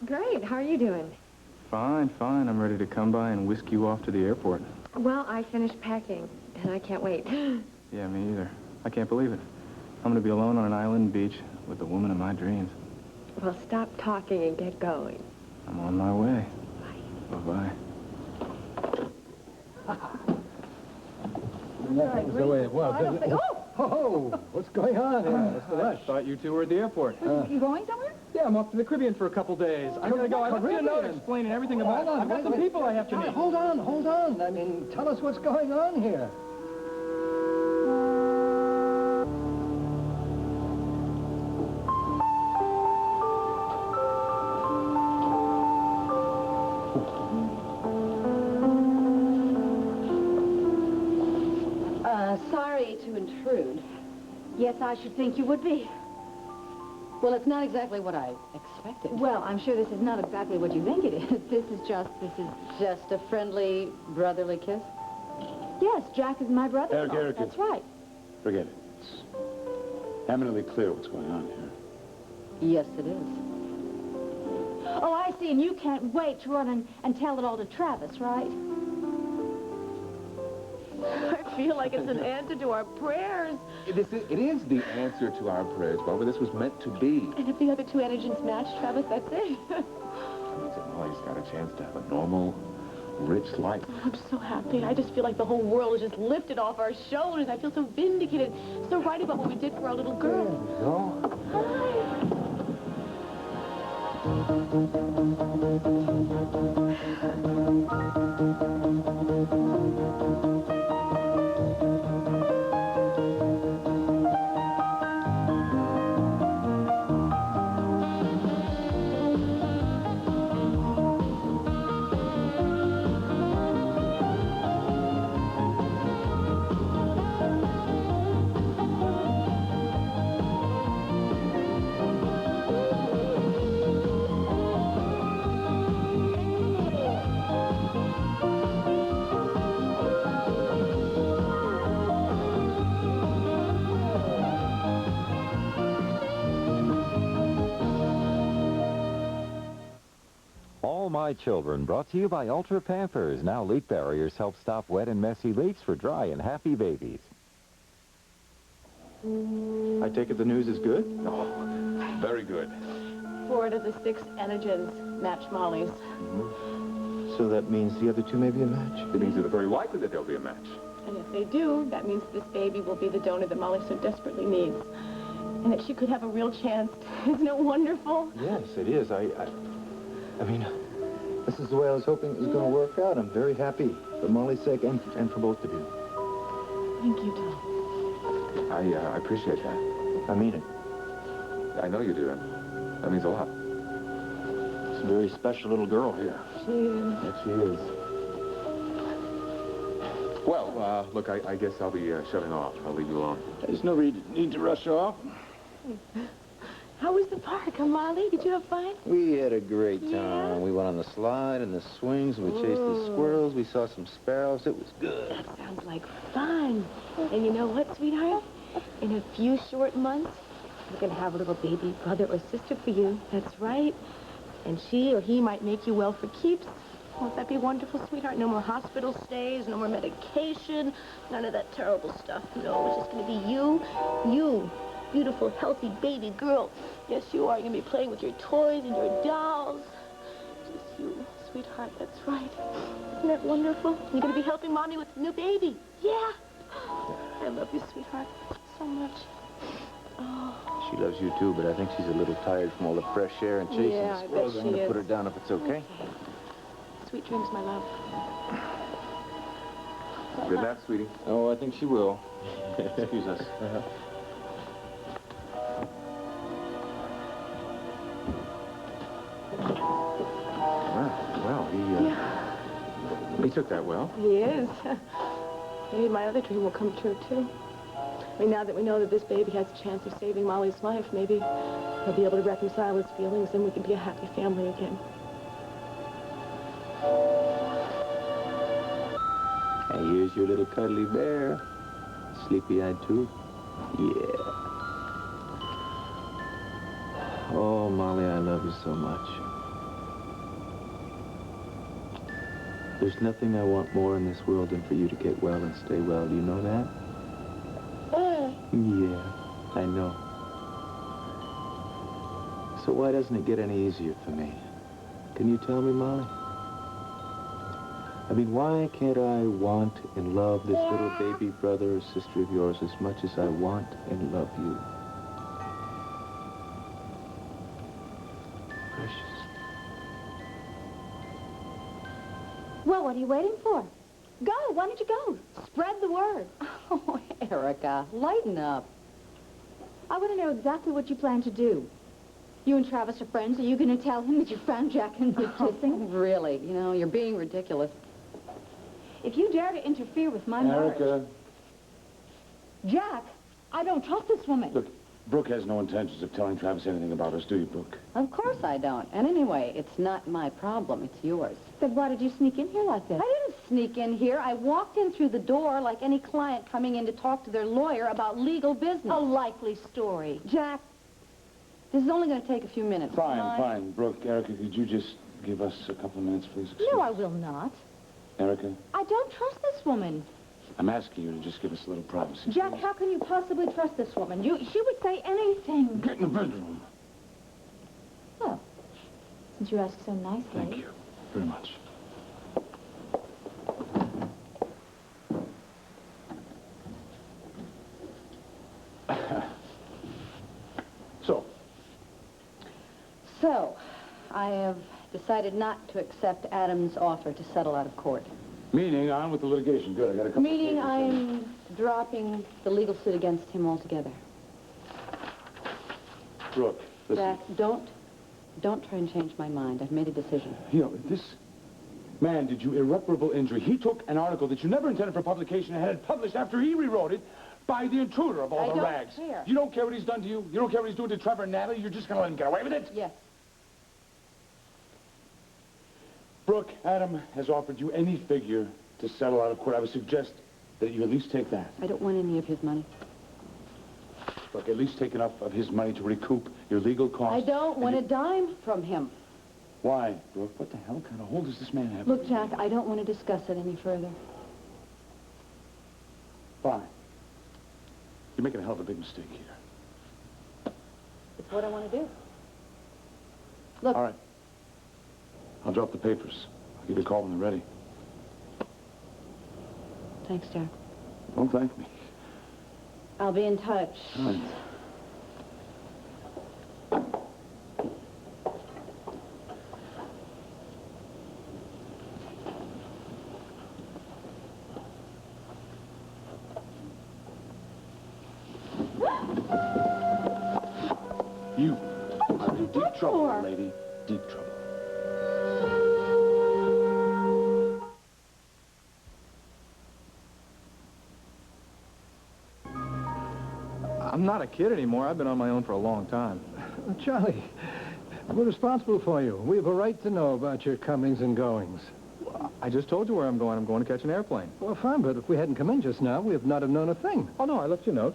Great. How are you doing? Fine, fine. I'm ready to come by and whisk you off to the airport. Well, I finished packing, and I can't wait. Yeah, me either. I can't believe it. I'm gonna be alone on an island beach with the woman of my dreams. Well, stop talking and get going. I'm on my way. Bye. Bye-bye. That's the way it was. Oh, what's going on here? What's the rush? I thought you two were at the airport. You going somewhere? Yeah, I'm off to the Caribbean for a couple days. I gotta go. I left you a note explaining everything about it. I've got some people I have to meet. Hold on. I mean, tell us what's going on here. Sorry to intrude. Yes, I should think you would be. Well, it's not exactly what I expected. Well, I'm sure this is not exactly what you think it is. This is Just a friendly, brotherly kiss? Yes, Jack is my brother. Eric. That's right. Forget it. It's eminently clear what's going on here. Yes, it is. Oh, I see, and you can't wait to run and tell it all to Travis, right? I feel like it's an answer to our prayers. It is the answer to our prayers, Barbara. This was meant to be. And if the other two antigens match, Travis, that's it. That means that Molly's got a chance to have a normal, rich life. I'm so happy. I just feel like the whole world is just lifted off our shoulders. I feel so vindicated, so right about what we did for our little girl. Go. All My Children, brought to you by Ultra Pampers. Now leak barriers help stop wet and messy leaks for dry and happy babies. I take it the news is good? Oh, very good. 4 out of the 6 antigens match Molly's. So that means the other two may be a match? It means it's very likely that there'll be a match. And if they do, that means this baby will be the donor that Molly so desperately needs. And that she could have a real chance. Isn't it wonderful? Yes, it is. I mean, this is the way I was hoping it was going to work out. I'm very happy for Molly's sake and for both of you. Thank you, Tom. I appreciate that. I mean it. I know you do. That means a lot. It's a very special little girl here. She is. Yes, she is. Well, look, I guess I'll be shutting off. I'll leave you alone. There's no need to rush off. How was the park, huh, Molly? Did you have fun? We had a great time. Yeah? We went on the slide and the swings. We chased the squirrels. We saw some sparrows. It was good. That sounds like fun. And you know what, sweetheart? In a few short months, we're going to have a little baby brother or sister for you. That's right. And she or he might make you well for keeps. Won't that be wonderful, sweetheart? No more hospital stays, no more medication, none of that terrible stuff. No, it's just going to be you, beautiful, healthy baby girl. Yes, you are. You're going to be playing with your toys and your dolls. Just you, sweetheart. That's right. Isn't that wonderful? You're going to be helping Mommy with the new baby. Yeah. I love you, sweetheart, so much. Oh. She loves you too, but I think she's a little tired from all the fresh air and chasing Yeah, the squirrels. I bet I'm going she to put her is. down if it's okay. Sweet dreams, my love. Good night, sweetie. Oh, I think she will. Excuse us. He took that well. He is. Maybe my other dream will come true, too. I mean, now that we know that this baby has a chance of saving Molly's life, maybe he'll be able to reconcile his feelings and we can be a happy family again. And here's your little cuddly bear. Sleepy-eyed too. Yeah. Oh, Molly, I love you so much. There's nothing I want more in this world than for you to get well and stay well. Do you know that? Yeah, I know. So why doesn't it get any easier for me? Can you tell me, Molly? I mean, why can't I want and love this little baby brother or sister of yours as much as I want and love you? Precious. Well, what are you waiting for? Go. Why don't you go? Spread the word. Oh, Erica, lighten up. I want to know exactly what you plan to do. You and Travis are friends. Are you going to tell him that you found Jack and you're kissing? Really, you know, you're being ridiculous. If you dare to interfere with my marriage... Erica. Jack, I don't trust this woman. Look, Brooke has no intentions of telling Travis anything about us, do you, Brooke? Of course I don't. And anyway, it's not my problem. It's yours. Then why did you sneak in here like this? I didn't sneak in here. I walked in through the door like any client coming in to talk to their lawyer about legal business. A likely story. Jack, this is only going to take a few minutes. Fine. Brooke, Erica, could you just give us a couple of minutes, please? No, I will not. Erica, I don't trust this woman. I'm asking you to just give us a little privacy. Jack, please. how can you possibly trust this woman? She would say anything. Get in the bedroom. Well, since you ask so nicely. Thank you very much. So, I have decided not to accept Adam's offer to settle out of court. Meaning, on with the litigation. Good, I got a couple Meaning of I papers am dropping the legal suit against him altogether. Brooke, listen. Jack, don't try and change my mind. I've made a decision. You know, this man did you irreparable injury. He took an article that you never intended for publication and had it published after he rewrote it by the intruder of all the rags. I don't care. You don't care what he's done to you? You don't care what he's doing to Trevor and Natalie? You're just going to let him get away with it? Yes. Brooke, Adam has offered you any figure to settle out of court. I would suggest that you at least take that. I don't want any of his money. Look, at least take enough of his money to recoup your legal costs. I don't want a dime from him. Why, Brooke? What the hell kind of hold does this man have? Look, Jack, I don't want to discuss it any further. Fine. You're making a hell of a big mistake here. It's what I want to do. Look. All right. I'll drop the papers. I'll give you a call when they're ready. Thanks, Jack. Don't thank me. I'll be in touch. All right. You are in deep trouble, lady. Deep trouble. I'm not a kid anymore. I've been on my own for a long time. Charlie, we're responsible for you. We have a right to know about your comings and goings. I just told you where I'm going. I'm going to catch an airplane. Well, fine, but if we hadn't come in just now, we would not have known a thing. Oh, no, I left you a note.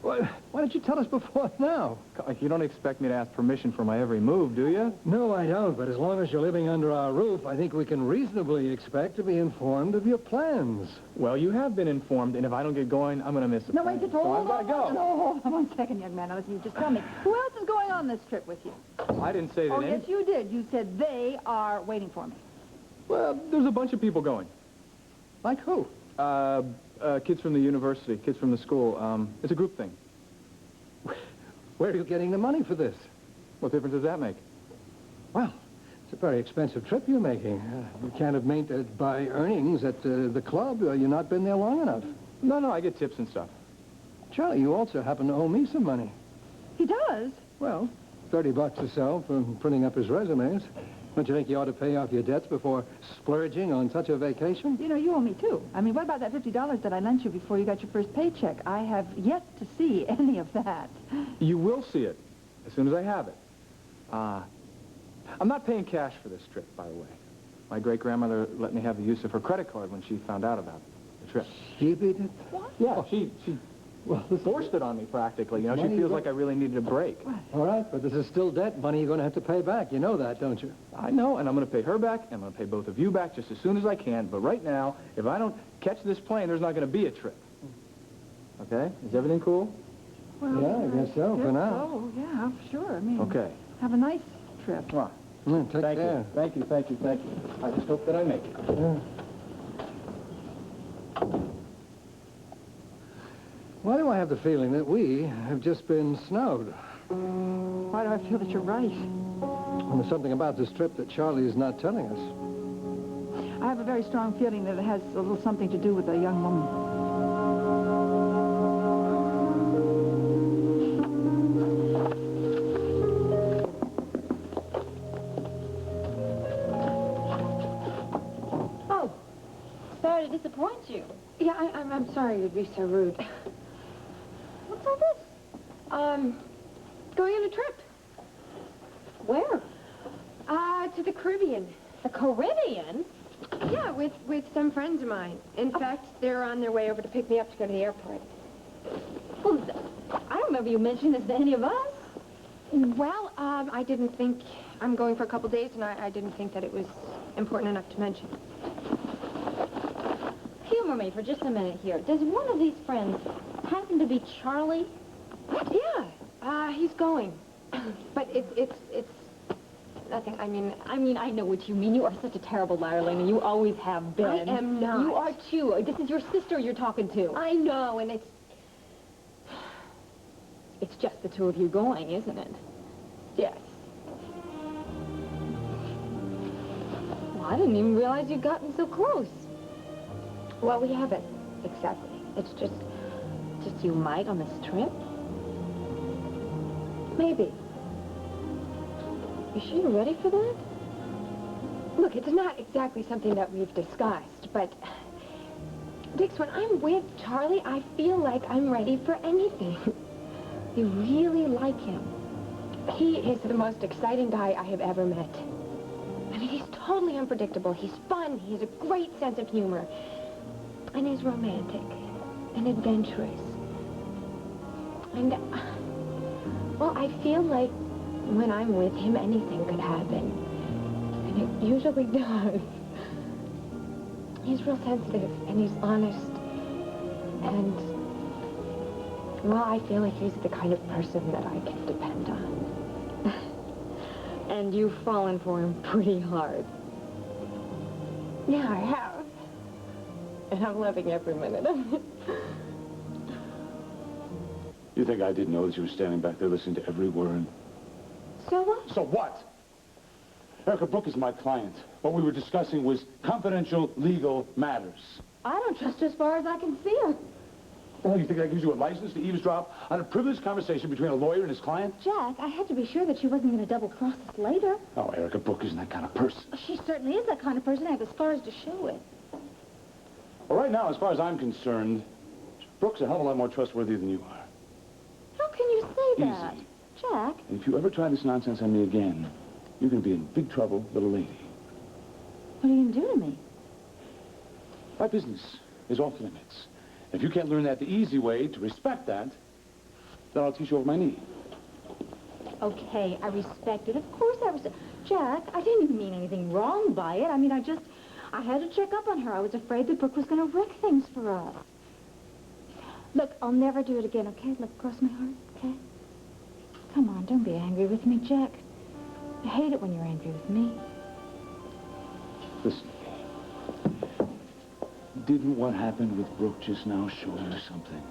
Why didn't you tell us before now? You don't expect me to ask permission for my every move, do you? No, I don't, but as long as you're living under our roof, I think we can reasonably expect to be informed of your plans. Well, you have been informed, and if I don't get going, I'm going to miss it. No, wait, just hold on. I've got to go. No, hold on 1 second, young man. Now, listen, you just tell me. Who else is going on this trip with you? I didn't say that. Oh, yes, you did. You said they are waiting for me. Well, there's a bunch of people going. Like who? Kids from the university, kids from the school. It's a group thing. Where are you getting the money for this? What difference does that make? Well, it's a very expensive trip you're making. You can't have made it by earnings at the club. You've not been there long enough. No, I get tips and stuff. Charlie, you also happen to owe me some money. He does? Well, $30 or so for printing up his resumes. Don't you think you ought to pay off your debts before splurging on such a vacation? You know, you owe me, too. I mean, what about that $50 that I lent you before you got your first paycheck? I have yet to see any of that. You will see it as soon as I have it. I'm not paying cash for this trip, by the way. My great-grandmother let me have the use of her credit card when she found out about the trip. She did? What? Yeah, she Well, this forced it on me practically. You know, she feels like I really needed a break. All right, but this is still debt money you're going to have to pay back. You know that, don't you? I know, and I'm going to pay her back, and I'm going to pay both of you back just as soon as I can. But right now, if I don't catch this plane, there's not going to be a trip. Okay? Is everything cool? Well, Yeah, I guess so, for now. Oh, yeah, sure. I mean, Okay. have a nice trip. Come on. Take care. Thank you. I just hope that I make it. Yeah. Why do I have the feeling that we have just been snowed? Why do I feel that you're right? And there's something about this trip that Charlie is not telling us. I have a very strong feeling that it has a little something to do with a young woman. Oh, sorry to disappoint you. Yeah, I'm sorry to be so rude. What's all this? Going on a trip. Where? To the Caribbean. The Caribbean? Yeah, with some friends of mine. In fact, they're on their way over to pick me up to go to the airport. Well, I don't remember you mentioning this to any of us. Well, I didn't think... I'm going for a couple days, and I didn't think that it was important enough to mention. Humor me for just a minute here. Does one of these friends happen to be Charlie? Yeah, he's going. But it's nothing. I mean, I know what you mean. You are such a terrible liar, Lena. You always have been. I am not. You are too. This is your sister you're talking to. I know, and It's just the two of you going, isn't it? yes. Well, I didn't even realize you'd gotten so close. Well, we haven't, exactly. It's just You might on this trip? maybe. You sure you're ready for that? Look, it's not exactly something that we've discussed, but... Dix, when I'm with Charlie, I feel like I'm ready for anything. You really like him. He is the most exciting guy I have ever met. I mean, he's totally unpredictable. He's fun. He has a great sense of humor. And he's romantic and adventurous. And, well, I feel like when I'm with him, anything could happen. And it usually does. He's real sensitive, and he's honest. And, well, I feel like he's the kind of person that I can depend on. And you've fallen for him pretty hard. Yeah, I have. And I'm loving every minute of it. You think I didn't know that you were standing back there listening to every word? So what? So what? Erica Brooke is my client. What we were discussing was confidential legal matters. I don't trust her as far as I can see her. Well, you think that gives you a license to eavesdrop on a privileged conversation between a lawyer and his client? Jack, I had to be sure that she wasn't going to double-cross us later. Oh, Erica Brooke isn't that kind of person. She certainly is that kind of person. I have the scars to show it. Well, right now, as far as I'm concerned, Brooke's a hell of a lot more trustworthy than you are. How can you say that? Easy. Jack? And if you ever try this nonsense on me again, you're going to be in big trouble, little lady. What are you going to do to me? My business is off limits. If you can't learn that the easy way to respect that, then I'll teach you over my knee. Okay, I respect it. Of course I respect... Jack, I didn't mean anything wrong by it. I mean, I had to check up on her. I was afraid that Brooke was going to wreck things for us. Look, I'll never do it again, okay? Look, cross my heart, okay? Come on, don't be angry with me, Jack. I hate it when you're angry with me. Listen. Didn't what happened with Brooke just now show you something?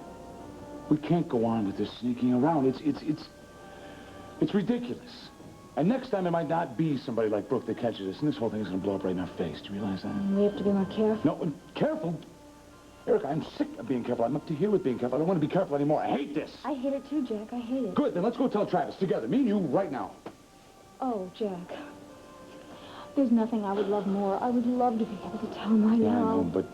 We can't go on with this sneaking around. It's ridiculous. And next time it might not be somebody like Brooke that catches us, and this whole thing is going to blow up right in our face. Do you realize that? We have to be more careful. No, careful. Erica, I'm sick of being careful. I'm up to here with being careful. I don't want to be careful anymore. I hate this. I hate it too, Jack. I hate it. Good, then let's go tell Travis together. Me and you right now. Oh, Jack. There's nothing I would love more. I would love to be able to tell him right Yeah, now. I know, but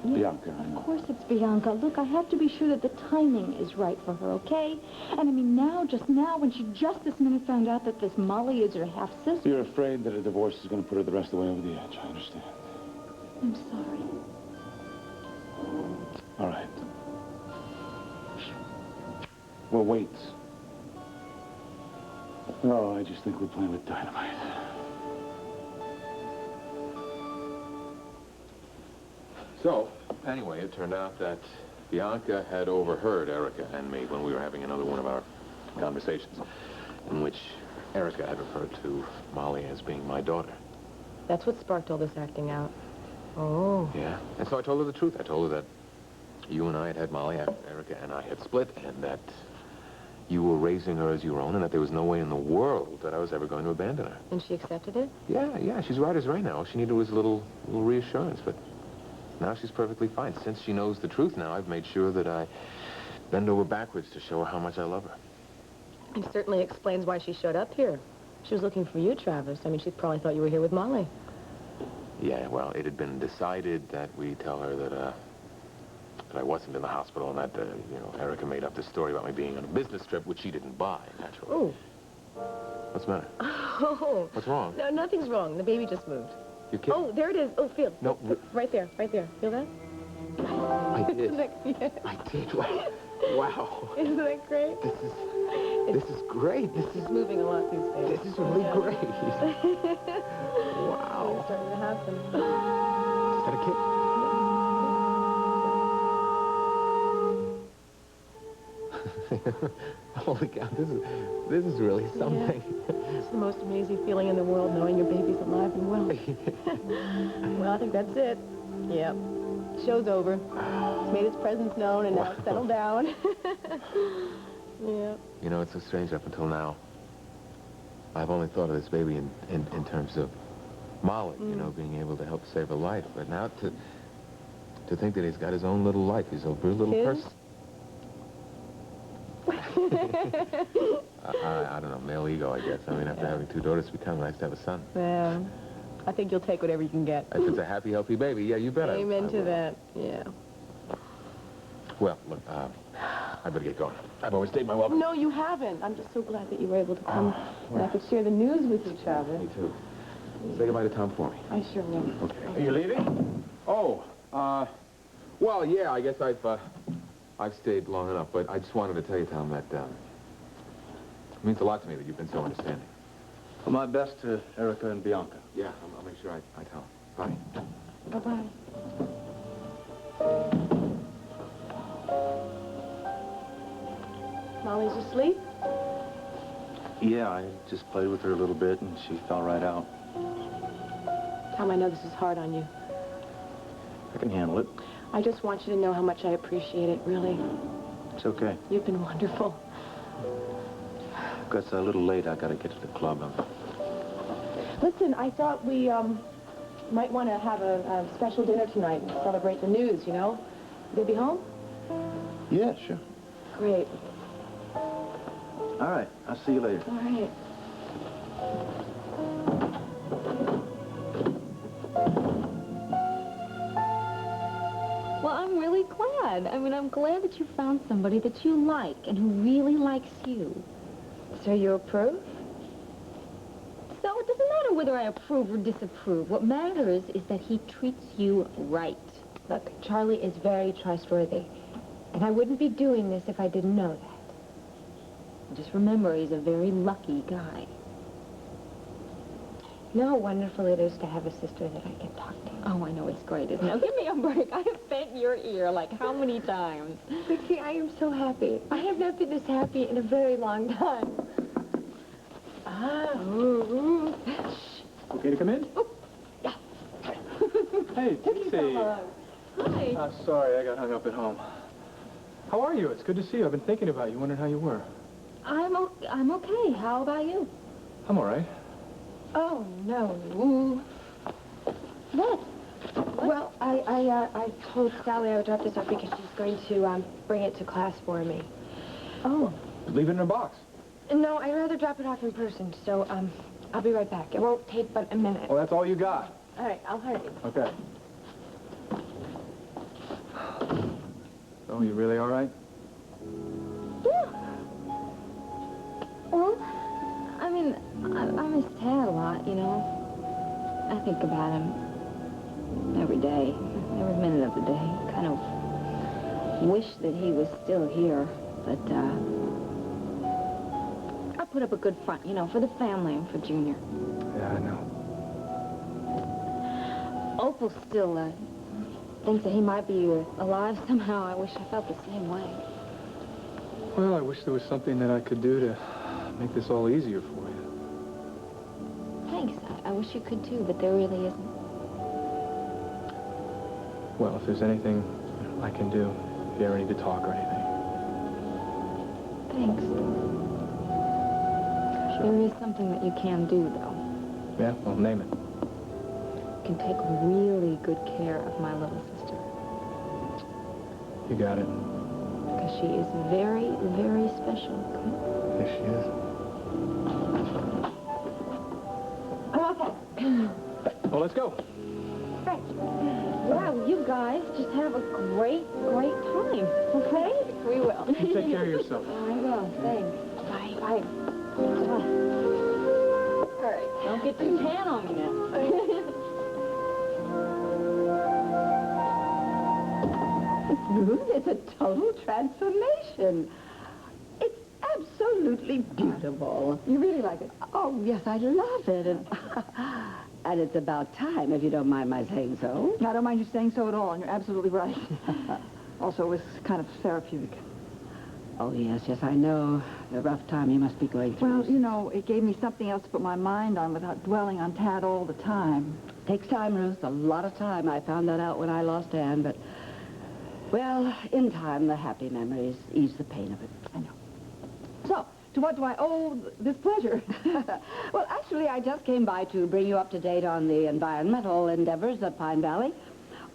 Bianca, I know. Of course it's Bianca. Look, I have to be sure that the timing is right for her, okay? And I mean, just now, when she just this minute found out that this Molly is her half-sister. You're afraid that a divorce is going to put her the rest of the way over the edge. I understand. I'm sorry. All right. We're weights. Oh, I just think we're playing with dynamite. So, anyway, it turned out that Bianca had overheard Erica and me when we were having another one of our conversations, in which Erica had referred to Molly as being my daughter. That's what sparked all this acting out. Oh. Yeah. And so I told her the truth. I told her that you and I had Molly after Erica and I had split, and that you were raising her as your own, and that there was no way in the world that I was ever going to abandon her. And she accepted it? Yeah, she's right as right now. All she needed was a little reassurance, but now she's perfectly fine. Since she knows the truth now, I've made sure that I bend over backwards to show her how much I love her. It certainly explains why she showed up here. She was looking for you, Travis. I mean, she probably thought you were here with Molly. Yeah, well, it had been decided that we tell her that I wasn't in the hospital, and that, Erica made up this story about me being on a business trip, which she didn't buy, naturally. Oh. What's the matter? Oh. What's wrong? No, nothing's wrong. The baby just moved. You kidding? Oh, there it is. Oh, feel. No. Right there, right there. Feel that? I did. Isn't that, yeah. I did. Wow. Isn't that great? This is great. This is moving a lot these days. This is really great. Wow. It's starting to happen. Is that a kid? Holy cow, this is really something. Yeah. It's the most amazing feeling in the world, knowing your baby's alive and well. Well, I think that's it. Yep. Show's over. It's made its presence known, and now it's settled down. Yeah. You know, it's so strange. Up until now, I've only thought of this baby in terms of Molly, being able to help save her life. But now to think that he's got his own little life, his own little person. I don't know, male ego, I guess. I mean, after having two daughters, it'd be kind of nice to have a son. Yeah. I think you'll take whatever you can get. If it's a happy, healthy baby, yeah, you bet. Amen to that, yeah. Well, look, I better get going. I've overstayed my welcome. No, you haven't. I'm just so glad that you were able to come and I could share the news with you, Travis. Me too. Say goodbye to Tom for me. I sure will. Okay. Are you leaving? Oh, well, yeah, I guess I've stayed long enough, but I just wanted to tell you, Tom, that it means a lot to me that you've been so understanding. Well, my best to Erica and Bianca. Yeah, I'll make sure I tell them. Bye. Bye-bye. Molly's asleep? Yeah, I just played with her a little bit, and she fell right out. Tom, I know this is hard on you. I can handle it. I just want you to know how much I appreciate it, really. It's okay. You've been wonderful. Gus, a little late. I gotta get to the club. Listen, I thought we, might want to have a special dinner tonight and celebrate the news, you know? You'll be home? Yeah, sure. Great. All right. I'll see you later. All right. Well, I'm really glad. I mean, I'm glad that you found somebody that you like and who really likes you. So you approve? So it doesn't matter whether I approve or disapprove. What matters is that he treats you right. Look, Charlie is very trustworthy. And I wouldn't be doing this if I didn't know that. Just remember, he's a very lucky guy. You know how wonderful it is to have a sister that I can talk to? Oh, I know it's great, isn't it? Now, give me a break. I have bent your ear like how many times? Vicky, I am so happy. I have not been this happy in a very long time. Okay to come in? Oh, yeah. Hey, Dixie. Hi. Sorry, I got hung up at home. How are you? It's good to see you. I've been thinking about you, wondering how you were. I'm okay. How about you? I'm all right. Oh, no. What? Well, I told Sally I would drop this off because she's going to bring it to class for me. Oh. Leave it in a box. No, I'd rather drop it off in person, so I'll be right back. It won't take but a minute. Well, that's all you got. All right, I'll hurry. Okay. So, you really all right? Yeah. Well, I mean, I miss Tad a lot, you know. I think about him every day, every minute of the day. Kind of wish that he was still here, but put up a good front, you know, for the family and for Junior. Yeah, I know. Opal still thinks that he might be alive somehow. I wish I felt the same way. Well, I wish there was something that I could do to make this all easier for you. Thanks. I wish you could too, but there really isn't. Well, if there's anything I can do, if you ever need to talk or anything. Thanks. There is something that you can do, though. Yeah, well, name it. You can take really good care of my little sister. You got it. Because she is very, very special. Come on. Yes, she is. Well, let's go. Right. Wow, you guys just have a great, great time. Okay? We will. You take care of yourself. I will. Thanks. Bye. Bye. All right. Don't get too tan on me now. Ruth, it's a total transformation. It's absolutely beautiful. You really like it? Oh, yes, I love it. And, and it's about time, if you don't mind my saying so. I don't mind you saying so at all, and you're absolutely right. Also, it was kind of therapeutic. Oh, yes, I know. The rough time you must be going through. Well, you know, it gave me something else to put my mind on without dwelling on Tad all the time. Takes time, Ruth, a lot of time. I found that out when I lost Anne, but... Well, in time, the happy memories ease the pain of it. I know. So, to what do I owe this pleasure? Well, actually, I just came by to bring you up to date on the environmental endeavors of Pine Valley.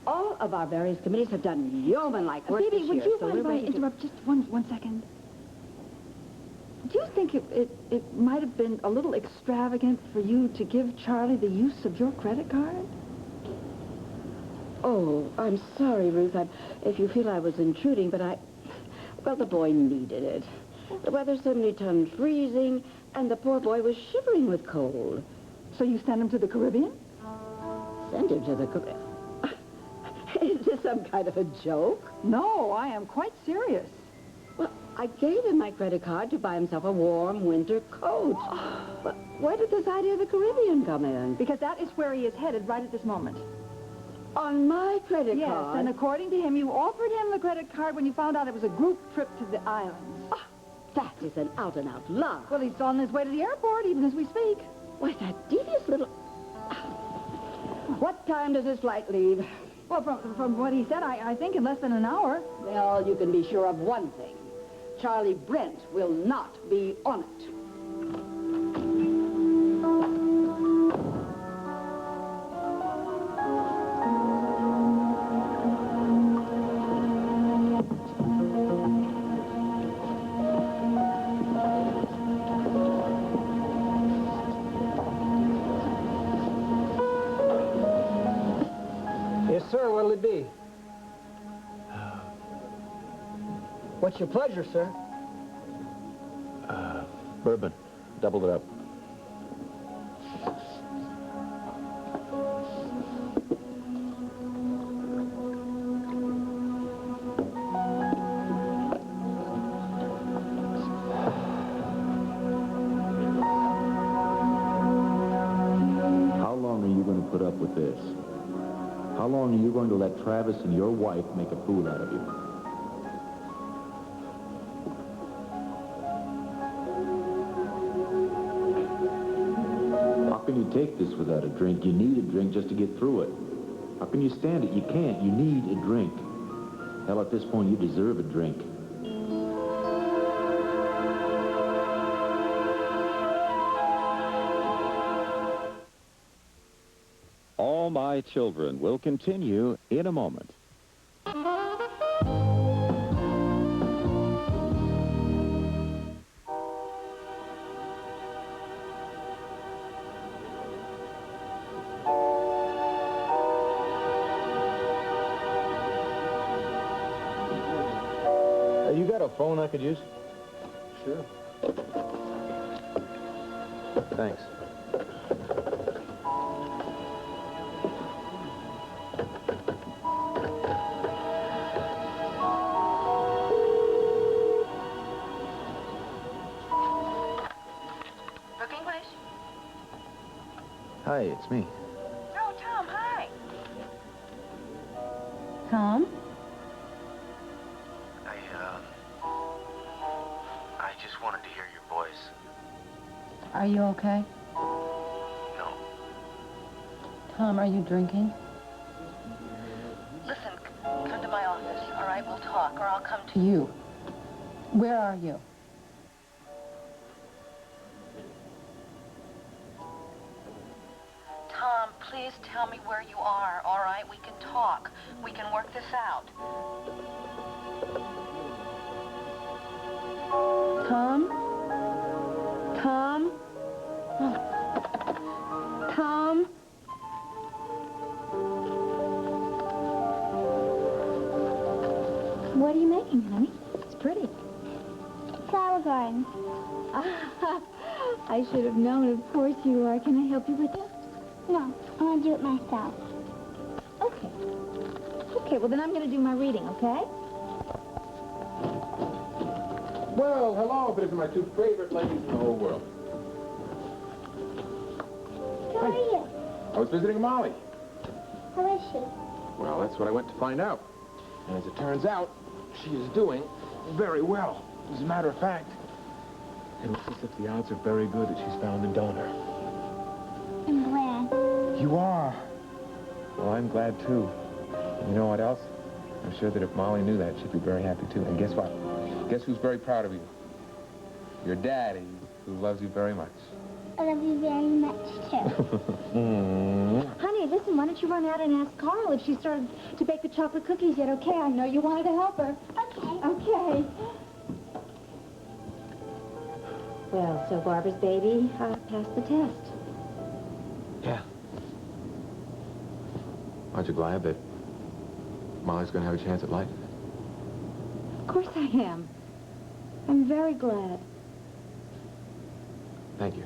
All of our various committees have done yeoman-like work Phoebe, this would year, you so mind if we're I ready to- interrupt just one second? Do you think it might have been a little extravagant for you to give Charlie the use of your credit card? Oh, I'm sorry, Ruth, if you feel I was intruding, but well, the boy needed it. The weather suddenly turned freezing, and the poor boy was shivering with cold. So you sent him to the Caribbean? Sent him to the Caribbean? Is this some kind of a joke? No, I am quite serious. Well, I gave him my credit card to buy himself a warm winter coat. But where did this idea of the Caribbean come in? Because that is where he is headed right at this moment. On my credit Yes, card? and according to him, you offered him the credit card when you found out it was a group trip to the islands. Oh, that is an out-and-out lie. Well, he's on his way to the airport, even as we speak. Why, that devious little... What time does his flight leave? Well, from what he said, I think in less than an hour. Well, you can be sure of one thing. Charlie Brent will not be on it. Yes, sir. What'll it be? What's your pleasure, sir? Bourbon. Doubled it up. How long are you going to put up with this? How long are you going to let Travis and your wife make a fool out of you? How can you take this without a drink? You need a drink just to get through it. How can you stand it? You can't. You need a drink. Hell, at this point, you deserve a drink. All My Children will continue in a moment. You got a phone I could use? Sure. Thanks. Hi, it's me. Oh, Tom, hi. Tom? I just wanted to hear your voice. Are you okay? No. Tom, are you drinking? Listen, come to my office, all right? We'll talk, or I'll come to You. Where are you? Tom, please tell me where you are, all right? We can talk. We can work this out. Tom? Tom? Oh. Tom? What are you making, honey? It's pretty. Flower garden. I should have known. Of course you are. Can I help you with that? No, I want to do it myself. Okay. Okay, well then I'm going to do my reading, okay? Well, hello, but it's my two favorite ladies in the whole world. How are you? I was visiting Molly. How is she? Well, that's what I went to find out. And as it turns out, she is doing very well. As a matter of fact, it looks as if the odds are very good that she's found a donor. I'm glad. You are? Well, I'm glad, too. You know what else? I'm sure that if Molly knew that, she'd be very happy, too. And guess what? Guess who's very proud of you? Your daddy, who loves you very much. I love you very much, too. Honey, listen, why don't you run out and ask Carl if she started to bake the chocolate cookies yet, okay? I know you wanted to help her. Okay. Okay. Well, so Barbara's baby passed the test. Yeah. Aren't you glad that Molly's going to have a chance at life? Of course I am. I'm very glad. Thank you.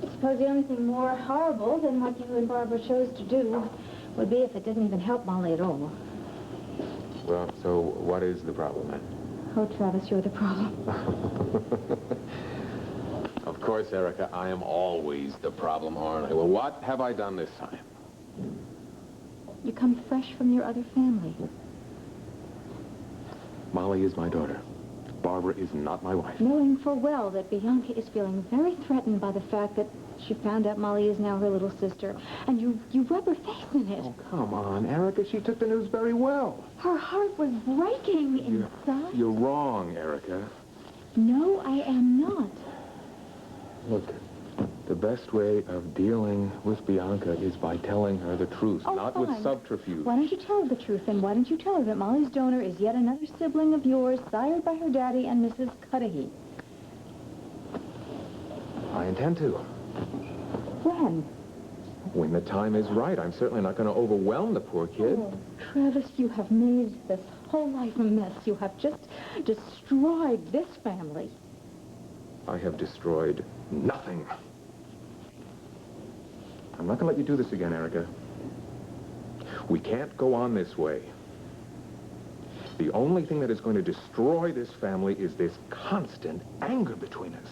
I suppose the only thing more horrible than what you and Barbara chose to do would be if it didn't even help Molly at all. Well, so what is the problem, then? Oh, Travis, you're the problem. Of course, Erica, I am always the problem, aren't I? Well, what have I done this time? You come fresh from your other family. Molly is my daughter. Barbara is not my wife. Knowing full well that Bianca is feeling very threatened by the fact that she found out Molly is now her little sister, and you rub her face in it. Oh, come on, Erica. She took the news very well. Her heart was breaking inside. You're wrong, Erica. No, I am not. Look, the best way of dealing with Bianca is by telling her the truth, not fine. with subterfuge. Why don't you tell her the truth, and why don't you tell her that Molly's donor is yet another sibling of yours, sired by her daddy and Mrs. Cudahy? I intend to. When? When the time is right. I'm certainly not going to overwhelm the poor kid. Oh, Travis, you have made this whole life a mess. You have just destroyed this family. I have destroyed nothing. I'm not going to let you do this again, Erica. We can't go on this way. The only thing that is going to destroy this family is this constant anger between us.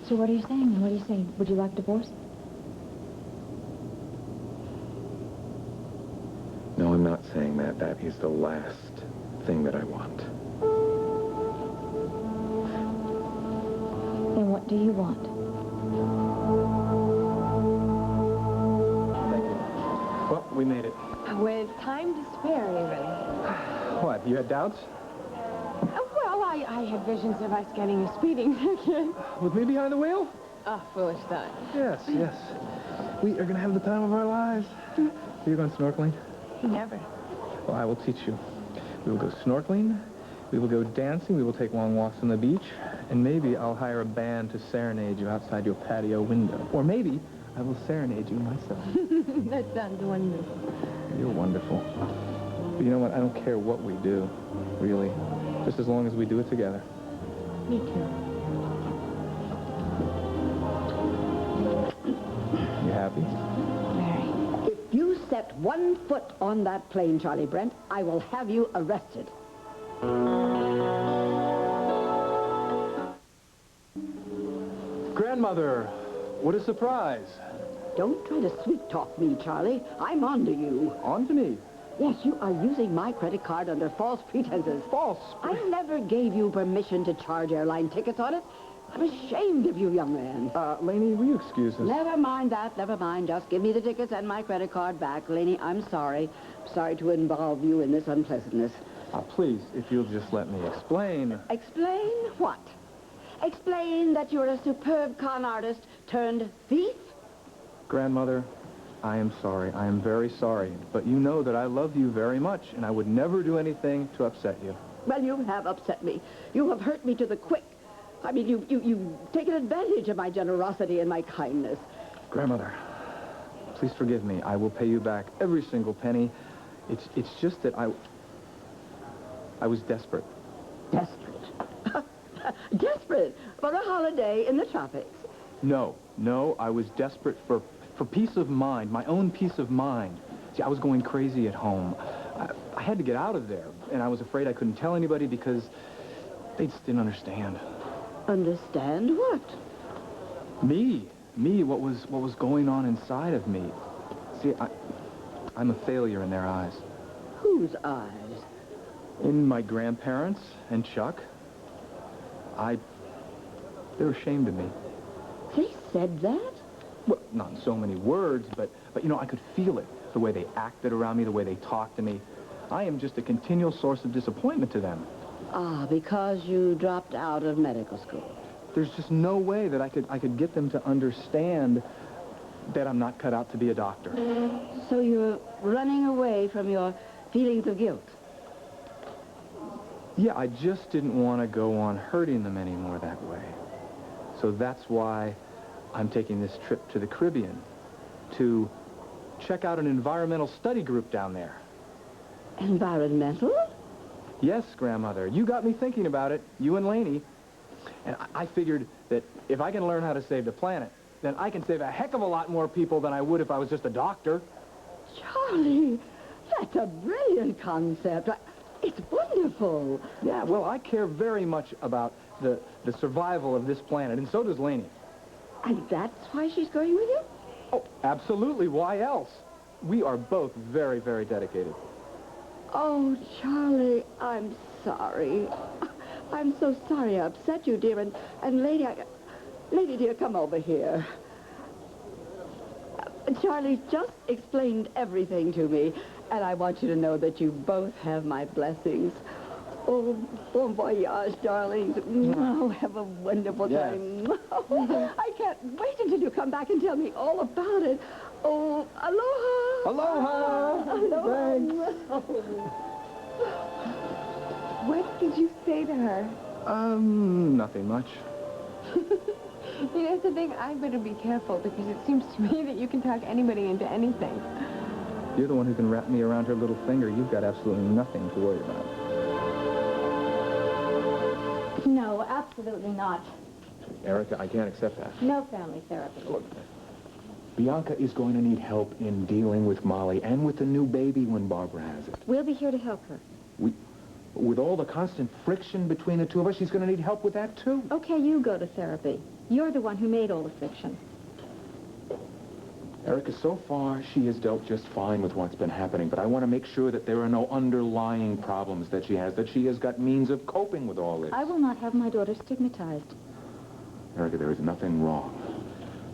So what are you saying? What are you saying? Would you like divorce? No, I'm not saying that. That is the last thing that I want. Then what do you want? Thank you. Well, we made it. With time to spare, even. What, you had doubts? Well, I had visions of us getting a speeding ticket. With me behind the wheel? Oh, foolish thought. Yes, yes. We are going to have the time of our lives. Are you going snorkeling? Never. Well, I will teach you. We will go snorkeling. We will go dancing. We will take long walks on the beach. And maybe I'll hire a band to serenade you outside your patio window. Or maybe I will serenade you myself. That sounds wonderful. You're wonderful. But you know what? I don't care what we do, really. Just as long as we do it together. Me too. You happy? If you set one foot on that plane, Charlie Brent, I will have you arrested. Grab Grandmother, what a surprise. Don't try to sweet-talk me, Charlie. I'm on to you. On to me. Yes, you are using my credit card under false pretenses. False? I never gave you permission to charge airline tickets on it. I'm ashamed of you, young man. Laney, will you excuse us? Never mind that, never mind. Just give me the tickets and my credit card back. Laney, I'm sorry. I'm sorry to involve you in this unpleasantness. Please, if you'll just let me explain. Explain what? Explain that you're a superb con artist turned thief? Grandmother, I am sorry. I am very sorry. But you know that I love you very much, and I would never do anything to upset you. Well, you have upset me. You have hurt me to the quick. I mean, you've taken advantage of my generosity and my kindness. Grandmother, please forgive me. I will pay you back every single penny. It's just that I was desperate. Desperate? Desperate for a holiday in the tropics? No, I was desperate for peace of mind, my own peace of mind. See, I was going crazy at home. I had to get out of there, and I was afraid I couldn't tell anybody because they just didn't understand. Understand what? Me, what was going on inside of me. See, I'm a failure in their eyes. Whose eyes? In my grandparents and Chuck. They're ashamed of me. They said that? Well, not in so many words, but you know, I could feel it. The way they acted around me, the way they talked to me. I am just a continual source of disappointment to them. Because you dropped out of medical school. There's just no way that I could get them to understand that I'm not cut out to be a doctor. So you're running away from your feelings of guilt? Yeah, I just didn't want to go on hurting them anymore that way. So that's why I'm taking this trip to the Caribbean to check out an environmental study group down there. Environmental? Yes, Grandmother. You got me thinking about it, you and Laney. And I figured that if I can learn how to save the planet, then I can save a heck of a lot more people than I would if I was just a doctor. Charlie, that's a brilliant concept. It's wonderful. Yeah, well, I care very much about the survival of this planet, and so does Laney. And that's why she's going with you? Oh, absolutely. Why else? We are both very, very dedicated. Oh, Charlie, I'm sorry. I'm so sorry I upset you, dear. And Lady, dear, come over here. Charlie just explained everything to me, and I want you to know that you both have my blessings. Oh, bon voyage, darlings. Oh, have a wonderful time. I can't wait until you come back and tell me all about it. Oh, aloha. Aloha. Aloha. What did you say to her? Nothing much. You know something? I better be careful because it seems to me that you can talk anybody into anything. You're the one who can wrap me around her little finger. You've got absolutely nothing to worry about. No, absolutely not. Erica, I can't accept that. No family therapy. Look, Bianca is going to need help in dealing with Molly and with the new baby when Barbara has it. We'll be here to help her. With all the constant friction between the two of us, she's going to need help with that, too. Okay, you go to therapy. You're the one who made all the friction. Erica, so far, she has dealt just fine with what's been happening, but I want to make sure that there are no underlying problems that she has got means of coping with all this. I will not have my daughter stigmatized. Erica, there is nothing wrong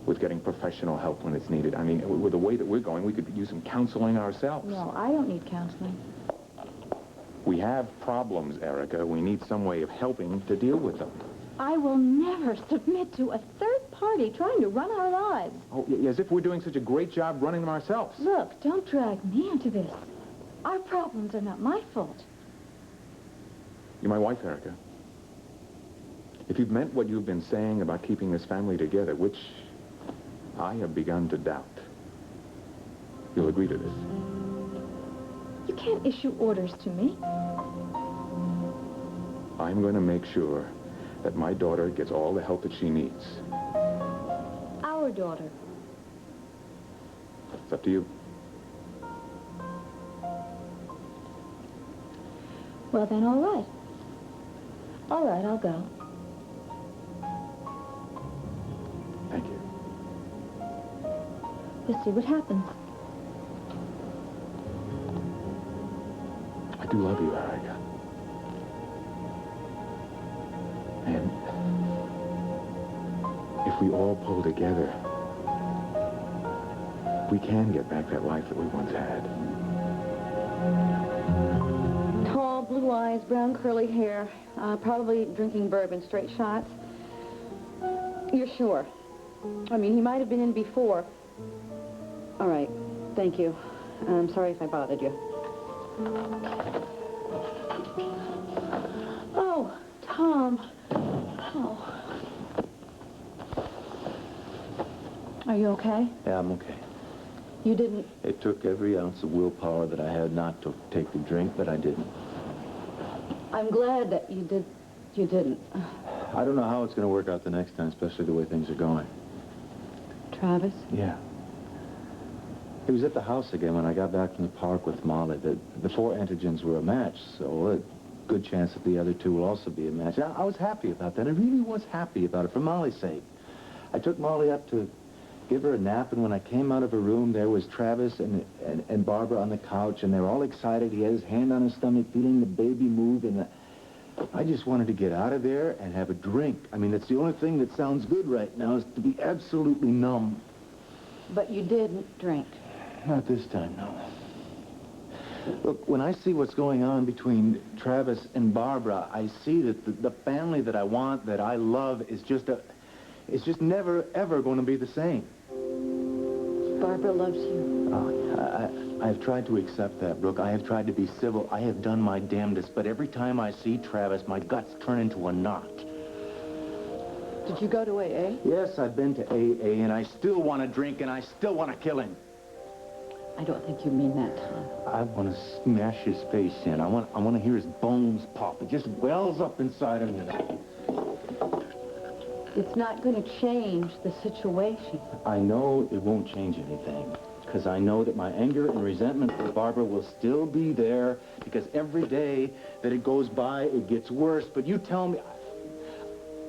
with getting professional help when it's needed. I mean, with the way that we're going, we could use some counseling ourselves. No, I don't need counseling. We have problems, Erica. We need some way of helping to deal with them. I will never submit to a third party trying to run our lives. Oh, as if we're doing such a great job running them ourselves. Look, don't drag me into this. Our problems are not my fault. You're my wife, Erica. If you've meant what you've been saying about keeping this family together, which I have begun to doubt, you'll agree to this. You can't issue orders to me. I'm going to make sure that my daughter gets all the help that she needs. Our daughter. It's up to you. Well, then, all right. All right, I'll go. We'll see what happens. I do love you, Erica. And if we all pull together, we can get back that life that we once had. Tall, blue eyes, brown curly hair, probably drinking bourbon, straight shots. You're sure? I mean, he might have been in before. All right, thank you. I'm sorry if I bothered you. Oh, Tom. Oh. Are you okay? Yeah, I'm okay. You didn't... It took every ounce of willpower that I had not to take the drink, but I didn't. I'm glad that you didn't. I don't know how it's going to work out the next time, especially the way things are going. Travis? Yeah. He was at the house again when I got back from the park with Molly. The 4 antigens were a match, so a good chance that the other 2 will also be a match. And I was happy about that. I really was happy about it, for Molly's sake. I took Molly up to give her a nap, and when I came out of her room, there was Travis and Barbara on the couch, and they were all excited. He had his hand on his stomach, feeling the baby move, and I just wanted to get out of there and have a drink. I mean, that's the only thing that sounds good right now, is to be absolutely numb. But you didn't drink. Not this time, no. Look, when I see what's going on between Travis and Barbara, I see that the family that I want, that I love, is just never, ever going to be the same. Barbara loves you. Oh, I've tried to accept that, Brooke. I have tried to be civil. I have done my damnedest. But every time I see Travis, my guts turn into a knot. Did you go to AA? Yes, I've been to AA, and I still want to drink, and I still want to kill him. I don't think you mean that, Tom. I want to smash his face in. I want to hear his bones pop. It just wells up inside of me. It's not going to change the situation. I know it won't change anything, because I know that my anger and resentment for Barbara will still be there, because every day that it goes by, it gets worse. But you tell me,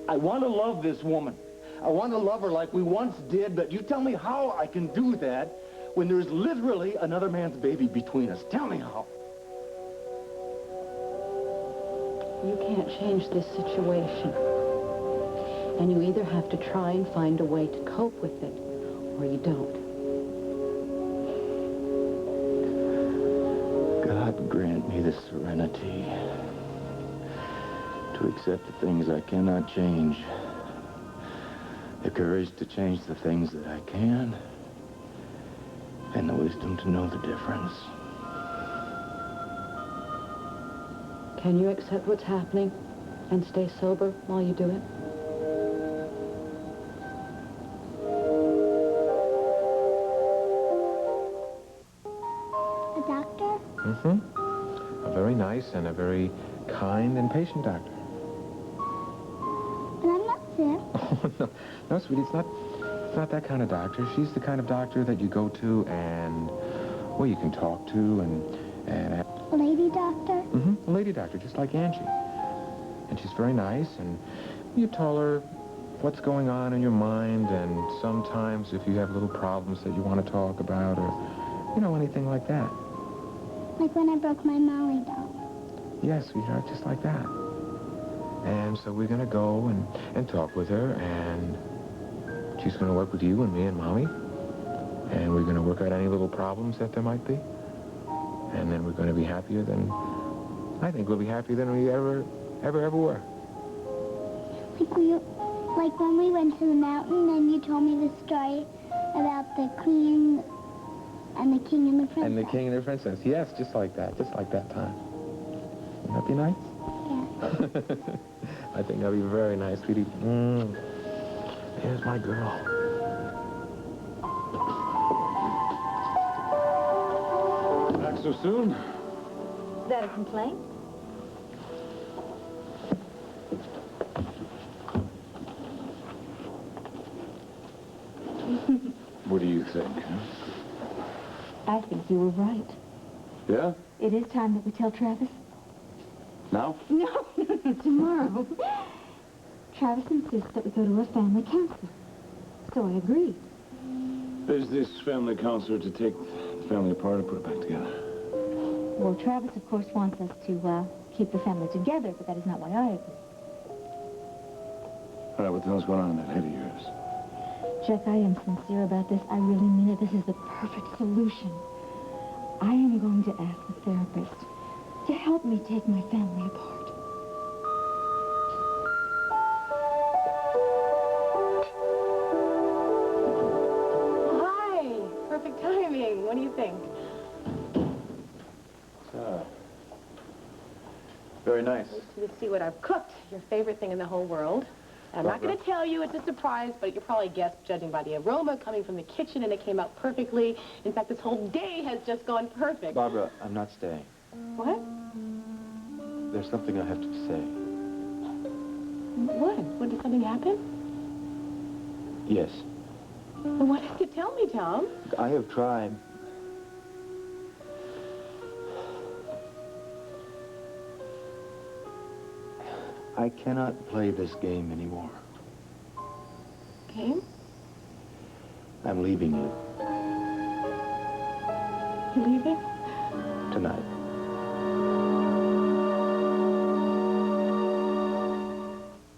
I want to love this woman. I want to love her like we once did, but you tell me how I can do that when there's literally another man's baby between us. Tell me how. You can't change this situation. And you either have to try and find a way to cope with it, or you don't. God grant me the serenity to accept the things I cannot change, the courage to change the things that I can, and the wisdom to know the difference. Can you accept what's happening and stay sober while you do it? A doctor? Mm-hmm. A very nice and a very kind and patient doctor. But I'm not sick. Oh, no. No, sweetie, it's not that kind of doctor. She's the kind of doctor that you go to and, well, you can talk to and A lady doctor? Mm-hmm. A lady doctor, just like Angie. And she's very nice, and you tell her what's going on in your mind, and sometimes if you have little problems that you want to talk about, or, you know, anything like that. Like when I broke my Molly doll. Yes, sweetheart, just like that. And so we're going to go and talk with her, and she's going to work with you and me and Mommy, and we're going to work out any little problems that there might be. And then we're going to be happier than, I think we'll be happier than we ever were. Like when we went to the mountain and you told me the story about the queen and the king and the princess. And the king and the princess. Yes, just like that time. Wouldn't that be nice? Yeah. I think that'll be very nice, sweetie. Here's my girl. Back so soon? Is that a complaint? What do you think? I think you were right. Yeah? It is time that we tell Travis. Now? No, tomorrow. Travis insists that we go to a family counselor. So I agreed. Is this family counselor to take the family apart or put it back together? Well, Travis, of course, wants us to keep the family together, but that is not why I agree. All right, what the hell's going on in that head of yours? Jack, I am sincere about this. I really mean it. This is the perfect solution. I am going to ask the therapist to help me take my family apart. Hi. Perfect timing. What do you think? Very nice. To see what I've cooked. Your favorite thing in the whole world. I'm not going to tell you, it's a surprise, but you probably guessed, judging by the aroma coming from the kitchen, and it came out perfectly. In fact, this whole day has just gone perfect. Barbara, I'm not staying. What? There's something I have to say. What? What, did something happen? Yes. Well, what did you tell me, Tom? I have tried. I cannot play this game anymore. Game? I'm leaving you You leaving? tonight.